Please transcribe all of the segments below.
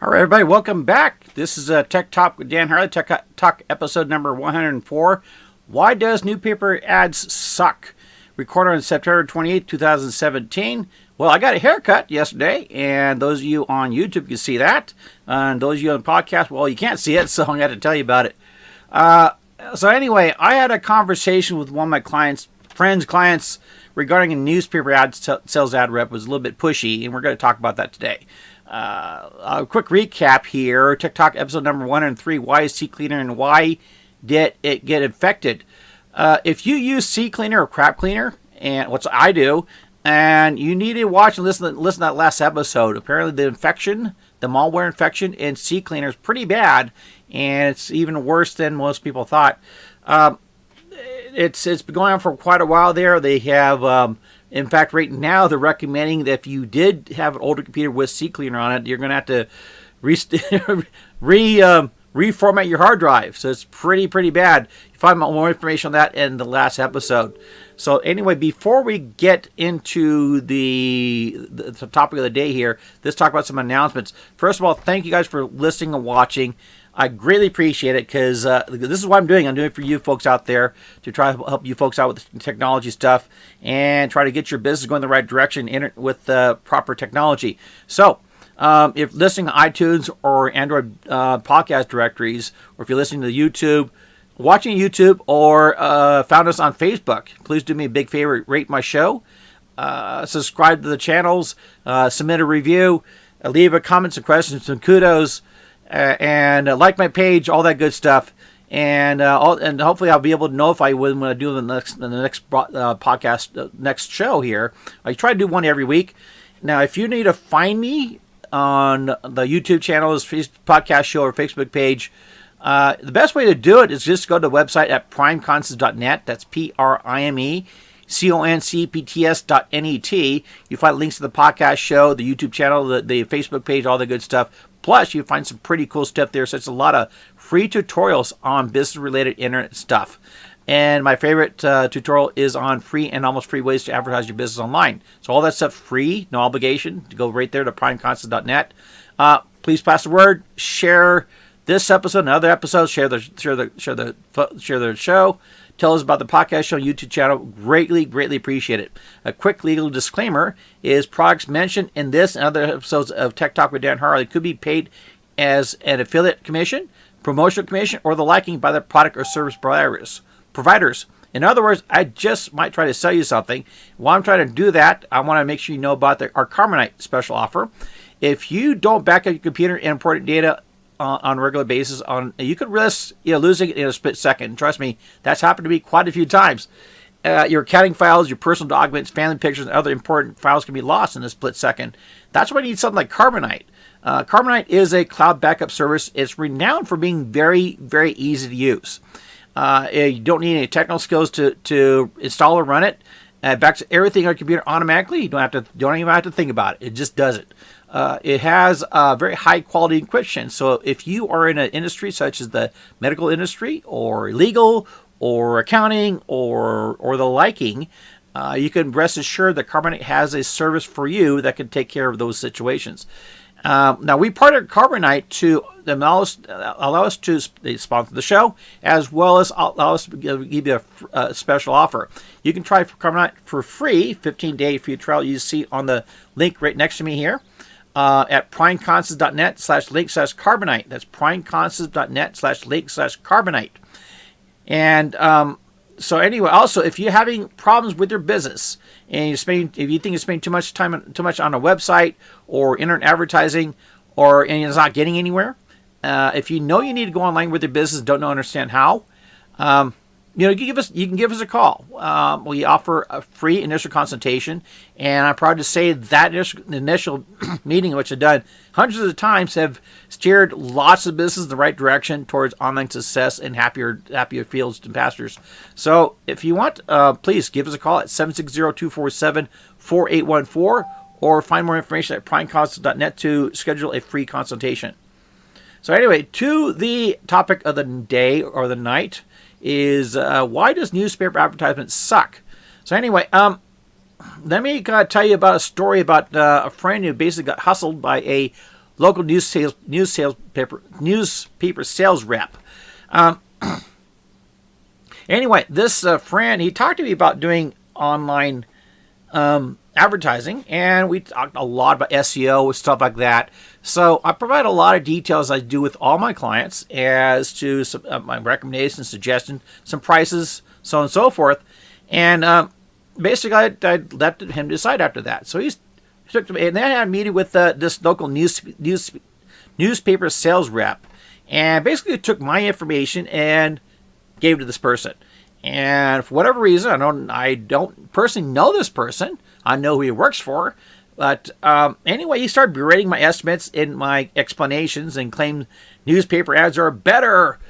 All right, everybody, welcome back. This is Tech Talk with Dan Harley, Tech Talk episode number 104. Why does newspaper ads suck? Recorded on September 28, 2017. Well, I got a haircut yesterday, and those of you on YouTube can see that. And those of you on podcast, well, you can't see it, so I'm going to have to tell you about it. So anyway, I had a conversation with one of my clients, regarding a newspaper ad sales ad rep was a little bit pushy, and we're going to talk about that today. A quick recap here. TikTok episode number 103. Why is CCleaner and why did it get infected? If you use CCleaner or Crap Cleaner, and what I do, and you need to watch and listen to that last episode. Apparently the malware infection in CCleaner is pretty bad, and it's even worse than most people thought. It's been going on for quite a while there. They have... in fact, right now, they're recommending that if you did have an older computer with CCleaner on it, you're going to have to reformat your hard drive. So it's pretty bad. You find more information on that in the last episode. So anyway, before we get into the topic of the day here, let's talk about some announcements. First of all, thank you guys for listening and watching. I greatly appreciate it because this is what I'm doing. I'm doing it for you folks out there to try to help you folks out with technology stuff and try to get your business going in the right direction with proper technology. So if listening to iTunes or Android podcast directories, or if you're listening to YouTube, watching YouTube, or found us on Facebook, please do me a big favor, rate my show, subscribe to the channels, submit a review, leave a comment, some questions, some kudos, and like my page, all that good stuff, and hopefully I'll be able to notify you when I do the next podcast, next show here. I try to do one every week. Now, if you need to find me on the YouTube channel, podcast show, or Facebook page, the best way to do it is just go to the website at primeconcepts.net. That's PRIMECONCPTS.net. You find links to the podcast show, the YouTube channel, the Facebook page, all the good stuff. Plus, you find some pretty cool stuff there. So it's a lot of free tutorials on business-related internet stuff. And my favorite tutorial is on free and almost free ways to advertise your business online. So all that stuff free, no obligation. To go right there to primeconcepts.net. Please pass the word. Share this episode and other episodes. Share the show. Tell us about the podcast show, YouTube channel. Greatly appreciate it. A quick legal disclaimer is products mentioned in this and other episodes of Tech Talk with Dan Harley could be paid as an affiliate commission, promotional commission, or the liking by the product or service providers. In other words, I just might try to sell you something. While I'm trying to do that, I want to make sure you know about our Carbonite special offer. If you don't back up your computer and important data on a regular basis, you could risk losing it in a split second. Trust me, that's happened to me quite a few times. Your accounting files, your personal documents, family pictures, and other important files can be lost in a split second. That's why you need something like Carbonite. Carbonite is a cloud backup service. It's renowned for being very easy to use. You don't need any technical skills to install or run it. It backs everything on your computer automatically. You don't even have to think about it. It just does it. It has very high quality encryption. So if you are in an industry such as the medical industry or legal or accounting or the liking, you can rest assured that Carbonite has a service for you that can take care of those situations. Now, we partnered Carbonite to allow us to sponsor the show, as well as allow us to give you a special offer. You can try Carbonite for free, 15-day free trial. You see on the link right next to me here. At primeconcepts.net/link/carbonite. That's primeconcepts.net/link/carbonite. And so anyway, also, if you're having problems with your business and if you think you're spending too much on a website or internet advertising, and it's not getting anywhere, if you know you need to go online with your business, don't understand how, you can give us a call. We offer a free initial consultation, and I'm proud to say that initial meeting, which I've done hundreds of times, have steered lots of business in the right direction towards online success and happier fields and pastures. So if you want, please give us a call at 760-247-4814, or find more information at primeconcepts.net to schedule a free consultation. So anyway, to the topic of the day or the night is why does newspaper advertisements suck? So anyway, let me tell you about a story about a friend who basically got hustled by a local newspaper sales rep. Anyway, this friend, he talked to me about doing online advertising, and we talked a lot about SEO and stuff like that. So I provide a lot of details I do with all my clients as to some, my recommendations, suggestions, some prices, so on and so forth. And basically, I let him decide after that. So he took to me, and then I had a meeting with this local newspaper sales rep, and basically took my information and gave it to this person. And for whatever reason, I don't personally know this person. I know who he works for. But anyway, he started berating my estimates and my explanations and claimed newspaper ads are better,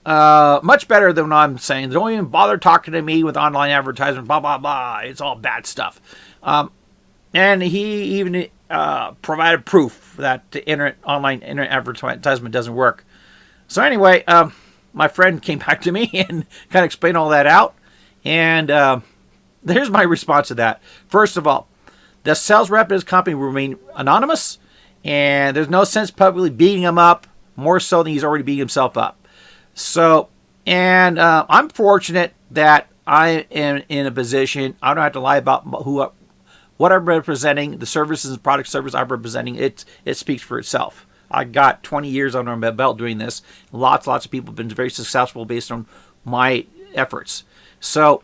much better than what I'm saying. They don't even bother talking to me with online advertisement, blah, blah, blah. It's all bad stuff. And he even provided proof that the online internet advertisement doesn't work. So anyway, my friend came back to me and kind of explained all that out. And here's my response to that. First of all, the sales rep of his company will remain anonymous, and there's no sense publicly beating him up, more so than he's already beating himself up. So, and I'm fortunate that I am in a position, I don't have to lie about what I'm representing, the services and product service I'm representing. It speaks for itself. I got 20 years under my belt doing this. Lots of people have been very successful based on my efforts. So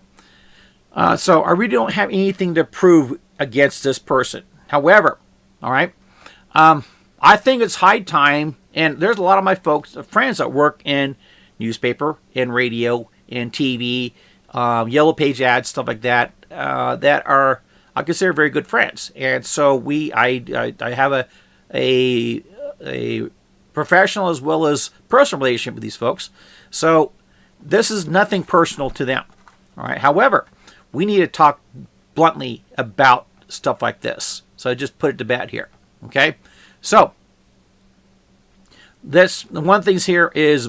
I really don't have anything to prove against this person. However, all right, I think it's high time, and there's a lot of my friends that work in newspaper, in radio, in TV, yellow page ads, stuff like that, that are, I consider, very good friends. And so I have a professional as well as personal relationship with these folks. So this is nothing personal to them. All right. However, we need to talk bluntly about stuff like this. So I just put it to bed here. Okay. So one thing is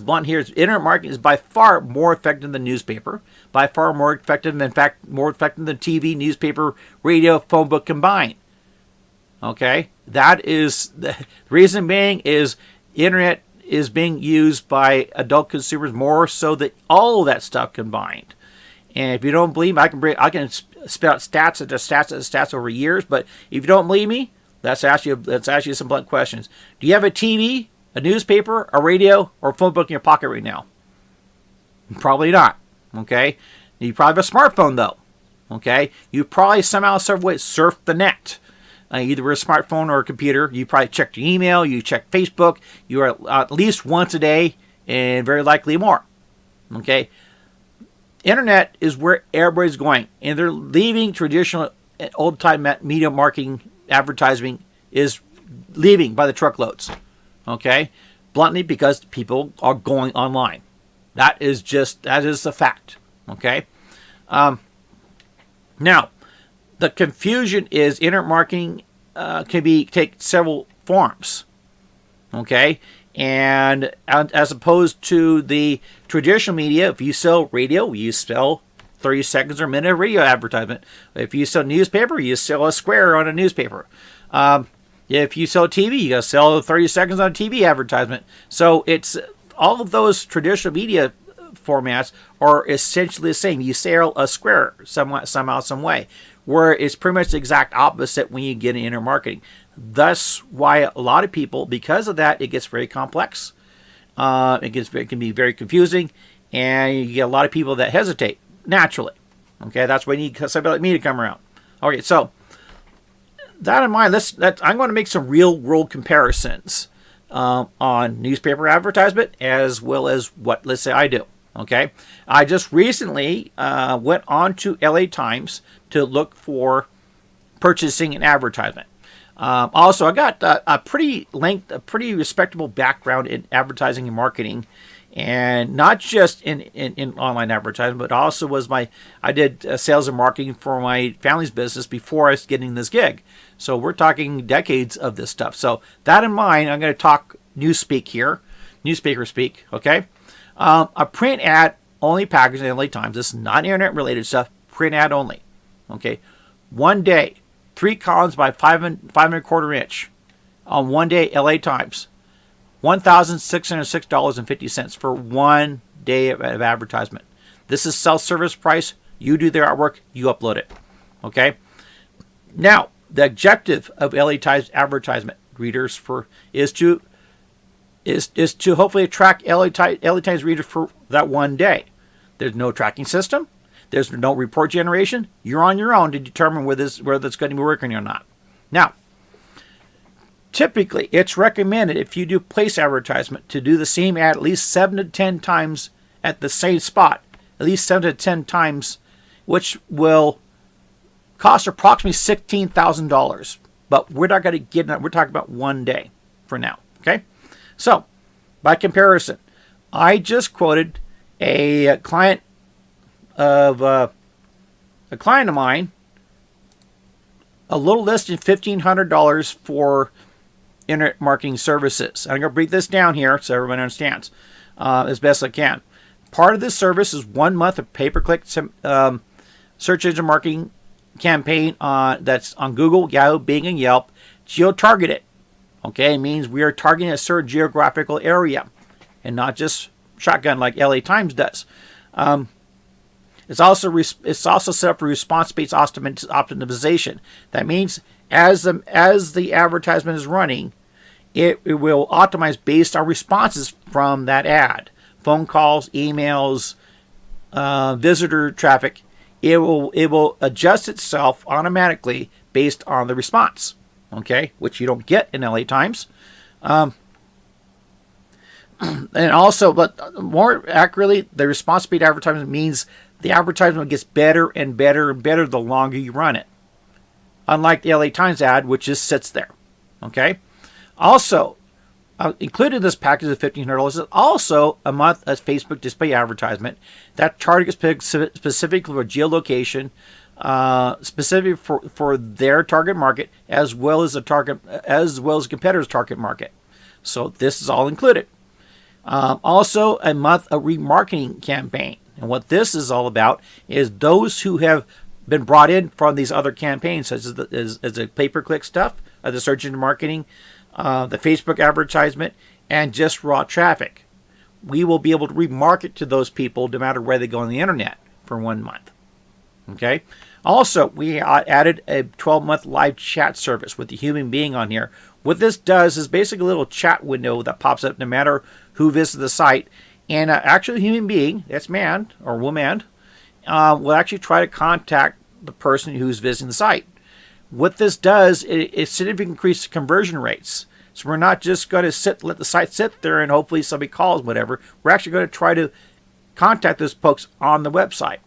blunt here is internet marketing is by far more effective than newspaper, by far more effective, in fact, more effective than TV, newspaper, radio, phone book combined. Okay. That is the reason being is internet is being used by adult consumers more so than all of that stuff combined. And if you don't believe me, I can spit out stats over years. But if you don't believe me, let's ask you some blunt questions. Do you have a TV, a newspaper, a radio, or a phone book in your pocket right now? Probably not. Okay. You probably have a smartphone though. Okay. You probably somehow, some way surf the net. Either a smartphone or a computer. You probably check your email. You check Facebook. You are at least once a day, and very likely more. Okay. Internet is where everybody's going, and they're leaving traditional old-time media marketing advertising is leaving by the truckloads. Okay, bluntly, because people are going online. That is the fact. Okay. Now, the confusion is internet marketing can take several forms. Okay. And as opposed to the traditional media, if you sell radio, you sell 30 seconds or a minute of radio advertisement. If you sell newspaper, you sell a square on a newspaper. If you sell TV, you got to sell 30 seconds on a TV advertisement. So it's all of those traditional media formats are essentially the same. You sell a square somehow, some way, where it's pretty much the exact opposite when you get into internet marketing. Thus, why a lot of people, because of that, it gets very complex. It can be very confusing, and you get a lot of people that hesitate naturally. Okay, that's why you need somebody like me to come around. Okay, so that in mind, I'm going to make some real-world comparisons on newspaper advertisement as well as what, let's say, I do. Okay, I just recently went on to LA Times to look for purchasing an advertisement. Also, I got a pretty respectable background in advertising and marketing, and not just in online advertising, but also I did sales and marketing for my family's business before I was getting this gig. So we're talking decades of this stuff. So that in mind, I'm going to talk newspeak here, newspaper speak. Okay, a print ad only package in LA Times. This is not internet related stuff. Print ad only. Okay, one day. 3 columns by 5 1/4 inch. on one day, LA Times, $1,606.50 for 1 day of advertisement. This is self-service price. You do their artwork, you upload it. Okay. Now, the objective of LA Times advertisement readers is to hopefully attract LA Times readers for that 1 day. There's no tracking system. There's no report generation. You're on your own to determine whether it's going to be working or not. Now, typically, it's recommended if you do place advertisement to do the same ad at least 7 to 10 times at the same spot, at least 7 to 10 times, which will cost approximately $16,000. But we're not going to get that. We're talking about 1 day for now. Okay? So, by comparison, I just quoted a client of mine, a little less than $1,500 for internet marketing services. I'm going to break this down here so everyone understands as best I can. Part of this service is 1 month of pay-per-click search engine marketing campaign that's on Google, Yahoo, Bing, and Yelp, geo-targeted. Okay, it means we are targeting a certain geographical area and not just shotgun like LA Times does. It's also set up for response-based optimization. That means as the advertisement is running, it will optimize based on responses from that ad, phone calls, emails, visitor traffic. It will adjust itself automatically based on the response. Okay, which you don't get in LA Times. And also, but more accurately, the response-based advertisement means the advertisement gets better and better and better the longer you run it. Unlike the LA Times ad, which just sits there. Okay? Also, included in this package of $1,500 is also a month as Facebook display advertisement that targets specifically for geolocation, specific for their target market, as well as a competitor's target market. So this is all included. Also, a month of remarketing campaign. And what this is all about is those who have been brought in from these other campaigns, such as the pay-per-click stuff, the search engine marketing, the Facebook advertisement, and just raw traffic. We will be able to remarket to those people no matter where they go on the internet for 1 month. Okay. Also, we added a 12-month live chat service with the human being on here. What this does is basically a little chat window that pops up no matter who visits the site. And actually, a human being, that's man or woman, will actually try to contact the person who's visiting the site. What this does, it significantly increases conversion rates. So we're not just going to let the site sit there and hopefully somebody calls, whatever. We're actually going to try to contact those folks on the website.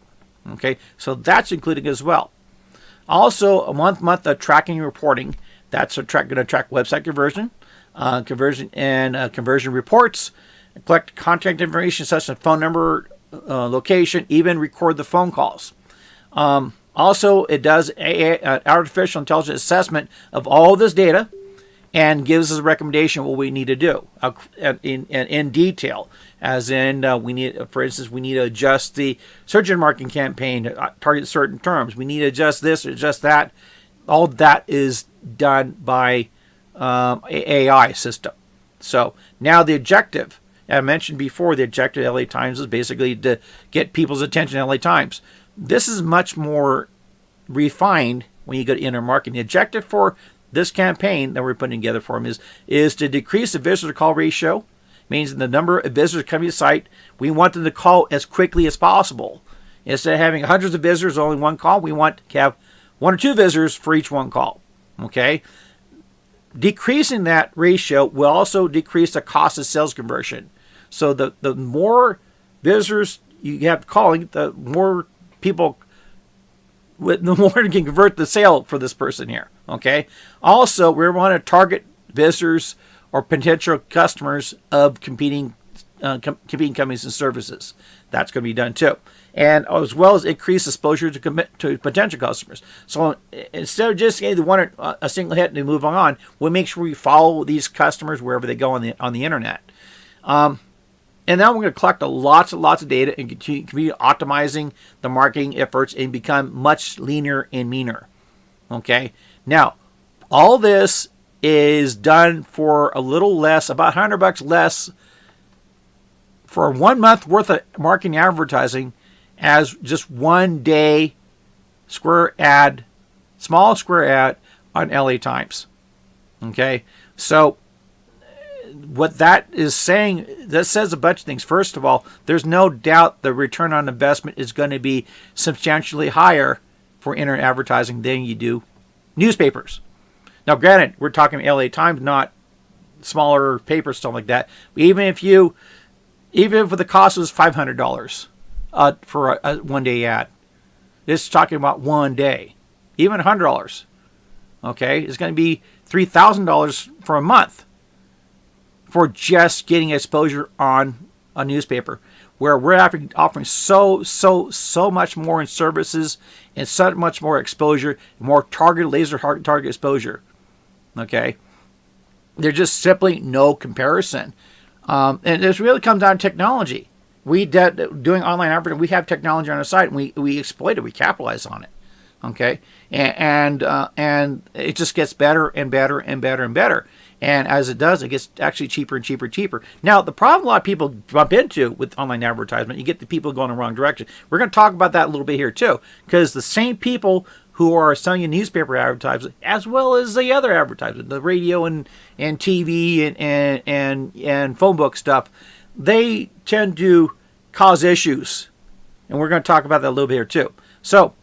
Okay, so that's included as well. Also, a month of tracking and reporting. That's going to track website conversion reports, collect contact information such as phone number, location, even record the phone calls. Also, it does an artificial intelligence assessment of all this data and gives us a recommendation what we need to do in detail. As in, for instance, we need to adjust the search engine marketing campaign to target certain terms. We need to adjust this or adjust that. All that is done by AI system. So now the objective, I mentioned before, the objective of LA Times is basically to get people's attention to LA Times. This is much more refined when you go to internet marketing. The objective for this campaign that we're putting together for them is to decrease the visitor call ratio. Means the number of visitors coming to the site, we want them to call as quickly as possible. Instead of having hundreds of visitors, only one call, we want to have 1 or 2 visitors for each one call. Okay? Decreasing that ratio will also decrease the cost of sales conversion. So the more visitors you have calling, the more people, the more you can convert the sale for this person here. Okay? Also, we want to target visitors or potential customers of competing companies and services. That's going to be done too. And as well as increase exposure to potential customers. So instead of just getting a single hit and move on, we'll make sure we follow these customers wherever they go on the internet. And now we're going to collect lots of data and continue optimizing the marketing efforts and become much leaner and meaner. Okay. Now, all this is done for a little less, about $100 less for 1 month worth of marketing advertising as just 1 day square ad, small square ad on LA Times. Okay, so what that is saying, that says a bunch of things. First of all, there's no doubt the return on investment is going to be substantially higher for internet advertising than you do newspapers. Now, granted, we're talking LA Times, not smaller papers, stuff like that. Even if the cost was $500 for a 1 day ad, it's talking about 1 day. Even $100, okay, it's going to be $3,000 for a month for just getting exposure on a newspaper, where we're offering so much more in services and so much more exposure, more targeted, laser target exposure. Okay, there's just simply no comparison, and this really comes down to technology. We doing online advertising, we have technology on our site, and we exploit it, we capitalize on it. Okay, and it just gets better and better and better and better. And as it does, it gets actually cheaper and cheaper and cheaper. Now, the problem a lot of people bump into with online advertisement, you get the people going in the wrong direction. We're going to talk about that a little bit here too, because the same people who are selling you newspaper advertising, as well as the other advertising, the radio and TV and phone book stuff, they tend to cause issues. And we're going to talk about that a little bit here too. So,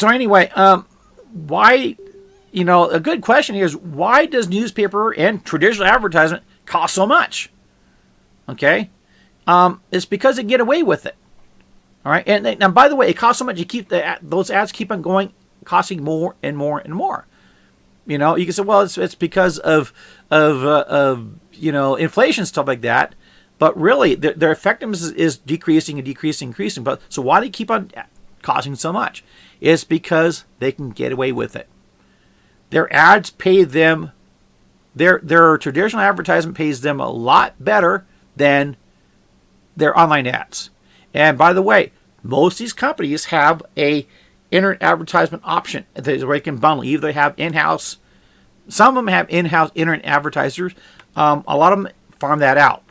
anyway, why, a good question here is, why does newspaper and traditional advertisement cost so much? Okay, it's because they get away with it. All right, and by the way, it costs so much. You keep those ads keep on going, costing more and more and more. You can say, well, it's because of inflation, stuff like that. But really, their effectiveness is decreasing and decreasing, increasing. But so why do they keep on costing so much? It's because they can get away with it. Their ads pay them, their traditional advertisement pays them a lot better than their online ads. And by the way, most of these companies have a internet advertisement option where they can bundle. Either they have in-house, some of them have in-house internet advertisers. A lot of them farm that out.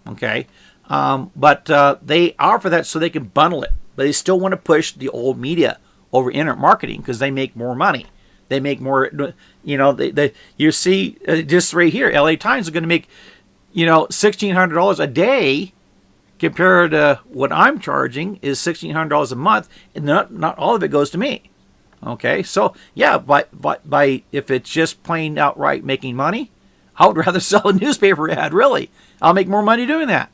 Okay, but they offer that so they can bundle it, but they still want to push the old media over internet marketing because they make more money. They make more. You see, just right here, LA Times is going to make, $1,600 a day, compared to what I'm charging is $1,600 a month, and not all of it goes to me. Okay, so yeah, by if it's just plain outright making money, I would rather sell a newspaper ad. Really, I'll make more money doing that.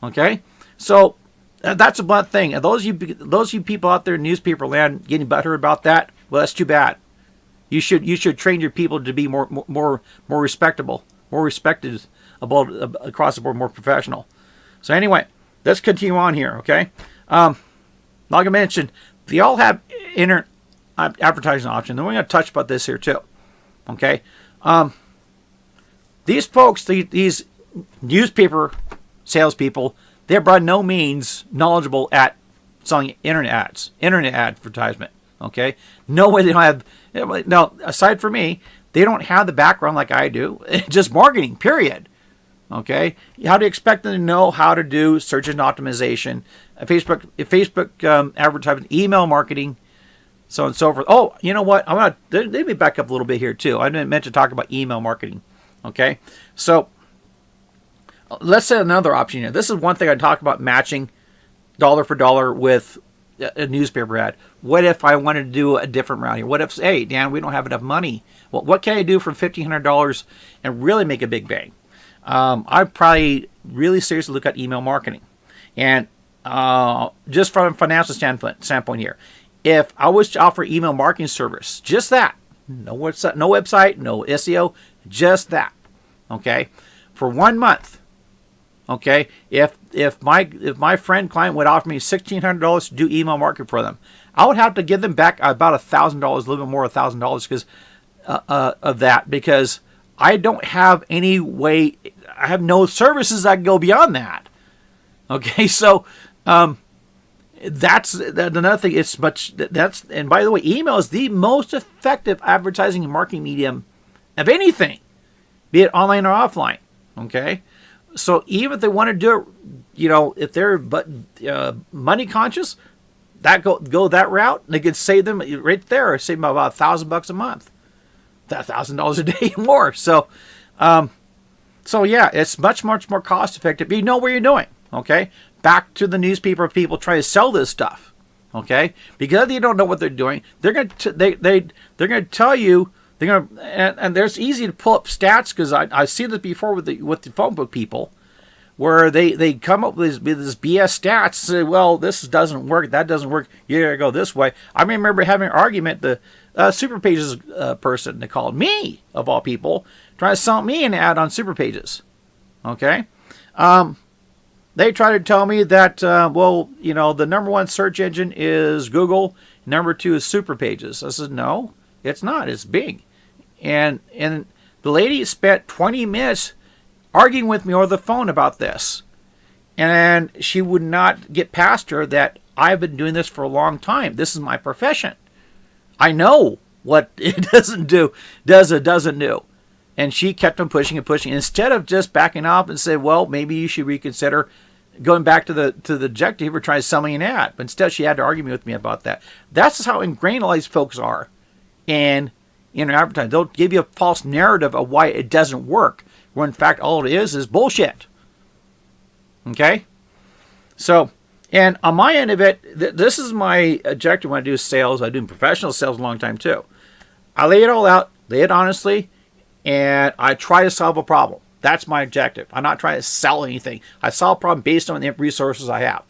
Okay, so that's a blunt thing. And those you people out there in newspaper land getting butthurt about that, well, that's too bad. You should train your people to be more respectable, more respected across the board, more professional. So anyway, let's continue on here. Okay, like I mentioned, they all have internet advertising option. Then we're going to touch about this here too. Okay. These folks, these newspaper salespeople, they're by no means knowledgeable at selling internet advertisement. Okay, no way they don't have. Now, aside from me, they don't have the background like I do. Just marketing, period. Okay, how do you expect them to know how to do search engine optimization, Facebook advertising, email marketing, so on and so forth? Oh, you know what? Let me back up a little bit here too. I meant to talk about email marketing. Okay, so let's say another option here. This is one thing I talk about, matching dollar for dollar with a newspaper ad. What if I wanted to do a different route here? What if, hey, Dan, we don't have enough money. Well, what can I do for $1,500 and really make a big bang? I'd probably really seriously look at email marketing. And just from a financial standpoint here, if I was to offer email marketing service, just that, no website, no SEO, just that, okay, for 1 month, okay, if my friend client would offer me $1,600 to do email marketing for them, I would have to give them back about $1,000, a little bit more, $1,000 because of that, because I don't have any way, I have no services that go beyond that. Okay, so That's another thing. It's much that's and by the way, email is the most effective advertising and marketing medium of anything, be it online or offline. Okay, so even if they want to do it, if they're money conscious, that go that route, they could save them right there, save them about $1,000 a month, $1,000 a day more. So, yeah, it's much more cost effective. You know what you're doing. Okay, back to the newspaper people trying to sell this stuff. Okay, because they don't know what they're doing, they're gonna tell you. And there's easy to pull up stats because I've seen this before with the phone book people, where they come up with this BS stats, say, well, this doesn't work, that doesn't work, you gotta go this way. I remember having an argument, the Superpages person, they called me, of all people, trying to sell me an ad on Superpages. Okay? They try to tell me that, the number one search engine is Google, number two is Superpages. I said, no, it's not, it's Bing. And the lady spent 20 minutes arguing with me over the phone about this. And she would not get past her that I've been doing this for a long time. This is my profession. I know what it doesn't do. And she kept on pushing and pushing. Instead of just backing off and say, well, maybe you should reconsider going back to the objective or trying to sell me an ad. But instead she had to argue with me about that. That's how ingrained all these folks are in advertising. They'll give you a false narrative of why it doesn't work, when in fact all it is bullshit. Okay? So, and on my end of it, this is my objective when I do sales. I do professional sales a long time too. I lay it all out, lay it honestly, and I try to solve a problem. That's my objective. I'm not trying to sell anything. I solve a problem based on the resources I have.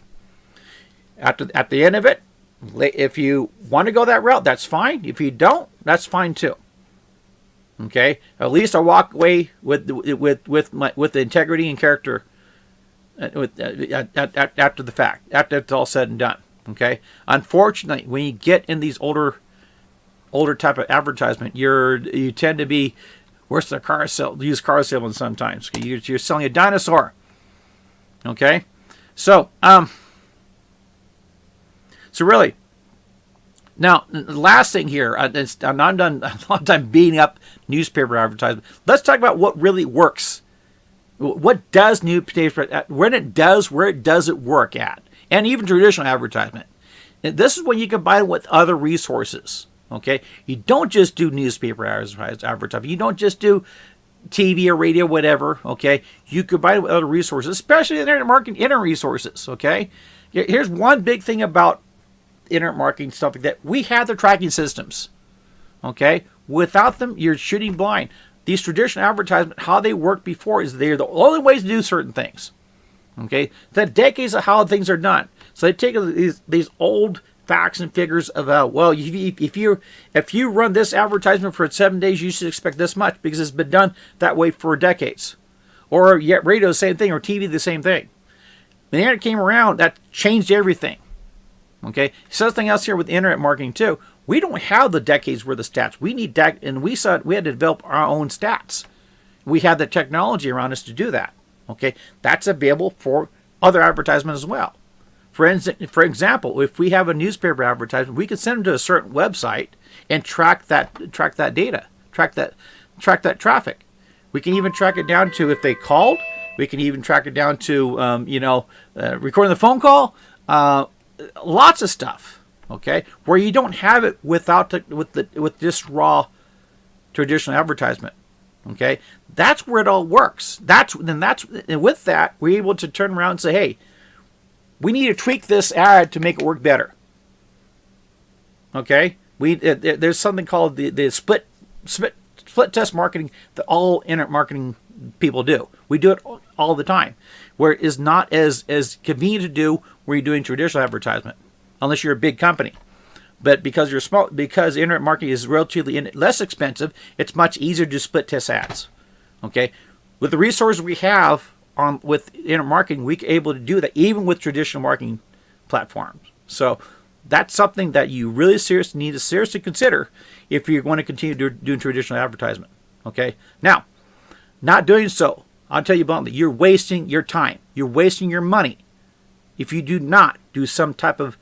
At the end of it, if you want to go that route, that's fine. If you don't, that's fine too. Okay, at least I walk away with the integrity and character after the fact, after it's all said and done. Okay, unfortunately, when you get in these older type of advertisement, you tend to be worse than used car salesman sometimes. You're selling a dinosaur. Okay, so really. Now, the last thing here, I'm done a long time beating up newspaper advertisement. Let's talk about what really works. What does newspaper, where it does it work at? And even traditional advertisement. And this is when you combine it with other resources. Okay? You don't just do newspaper advertising. You don't just do TV or radio, whatever. Okay? You combine it with other resources, especially internet marketing, internet resources. Okay? Here's one big thing about internet marketing stuff like that. We have the tracking systems. Okay? Without them, you're shooting blind. These traditional advertisements, how they worked before, is they're the only ways to do certain things. Okay? The decades of how things are done. So they take these old facts and figures of if you run this advertisement for 7 days, you should expect this much because it's been done that way for decades. Or yet radio, the same thing, or TV, the same thing. When the internet came around, that changed everything. Okay, something else here with internet marketing too. We don't have the decades worth of stats. We need and we had to develop our own stats. We have the technology around us to do that. Okay, that's available for other advertisements as well. For example, if we have a newspaper advertisement, we can send them to a certain website and track that data, track that traffic. We can even track it down to if they called. We can even track it down to recording the phone call. Lots of stuff, okay, where you don't have it with this raw traditional advertisement, okay. That's where it all works. And with that, we're able to turn around and say, hey, we need to tweak this ad to make it work better. Okay, there's something called the split test marketing that all internet marketing people do. We do it all the time, where it is not as convenient to do where you're doing traditional advertisement, unless you're a big company. But because you're small, because internet marketing is relatively less expensive, it's much easier to do split test ads. Okay, with the resources we have with internet marketing, we're able to do that even with traditional marketing platforms. So that's something that you really need to seriously consider if you're going to continue doing traditional advertisement. Okay, now, not doing so, I'll tell you bluntly, you're wasting your time. You're wasting your money. if you do not do some type of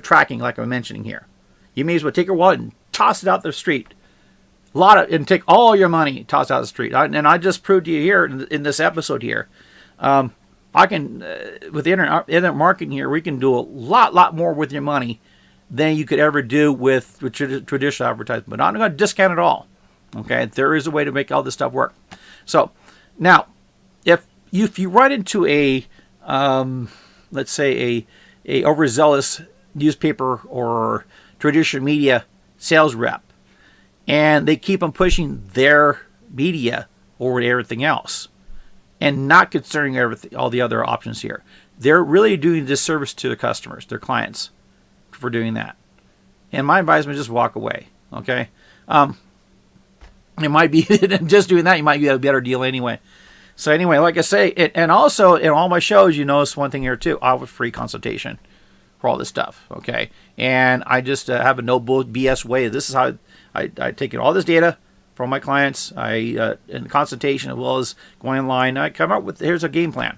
tracking like I'm mentioning here. You may as well take your wallet and toss it out the street. And take all your money, toss it out the street. And I just proved to you here in this episode here. I can, with internet marketing here, we can do a lot more with your money than you could ever do with traditional advertising. But I'm not going to discount it all. Okay, there is a way to make all this stuff work. So now, if you run into a let's say a overzealous newspaper or traditional media sales rep, and they keep on pushing their media over everything else, and not considering all the other options here, they're really doing a disservice to the customers, their clients, for doing that. And my advisement is just walk away. Okay, it might be just doing that, you might get a better deal anyway. So anyway, like I say, and also in all my shows, you notice one thing here too: I have a free consultation for all this stuff. Okay, and I just have a no bull BS way. This is how I take in all this data from my clients. In consultation as well as going online, I come up with here's a game plan.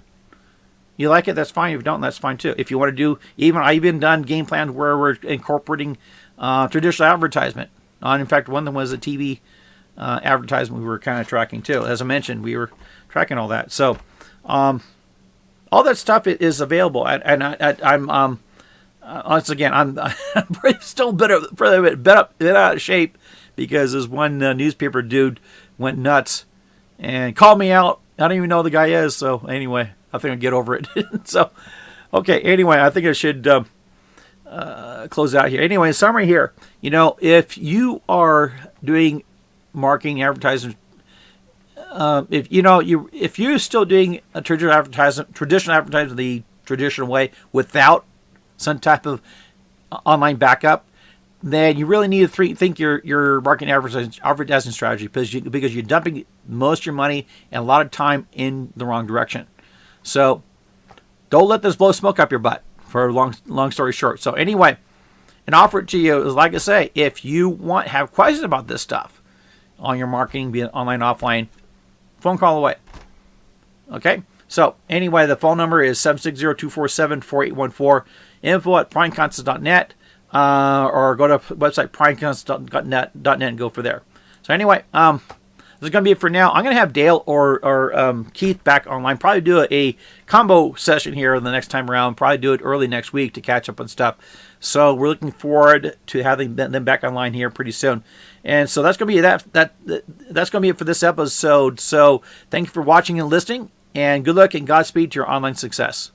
You like it? That's fine. If you don't, that's fine too. If you want to do I even done game plans where we're incorporating traditional advertisement. In fact, one of them was a TV advertisement we were kind of tracking too. As I mentioned, we were tracking all that. So all that stuff is available, and I'm once again I'm still a bit out of shape because this one newspaper dude went nuts and called me out. I don't even know who the guy is. So anyway, I think I'll get over it. So okay. Anyway, I think I should close out here. Anyway, in summary here, if you are doing marketing, advertising, if you're still doing a traditional advertising the traditional way without some type of online backup, then you really need to think your marketing advertising strategy because you're dumping most of your money and a lot of time in the wrong direction. So don't let this blow smoke up your butt. For a long story short. So anyway, an offer to you is, like I say, if you have questions about this stuff on your marketing, be it online, offline, phone call away. Okay? So anyway, the phone number is 760-247-4814, info@primeconcepts.net, or go to website primeconcepts.net and go for there. So anyway, this is going to be it for now. I'm going to have Dale or Keith back online. Probably do a combo session here the next time around. Probably do it early next week to catch up on stuff. So we're looking forward to having them back online here pretty soon. And so that's going to be that's going to be it for this episode. So thank you for watching and listening, and good luck and Godspeed to your online success.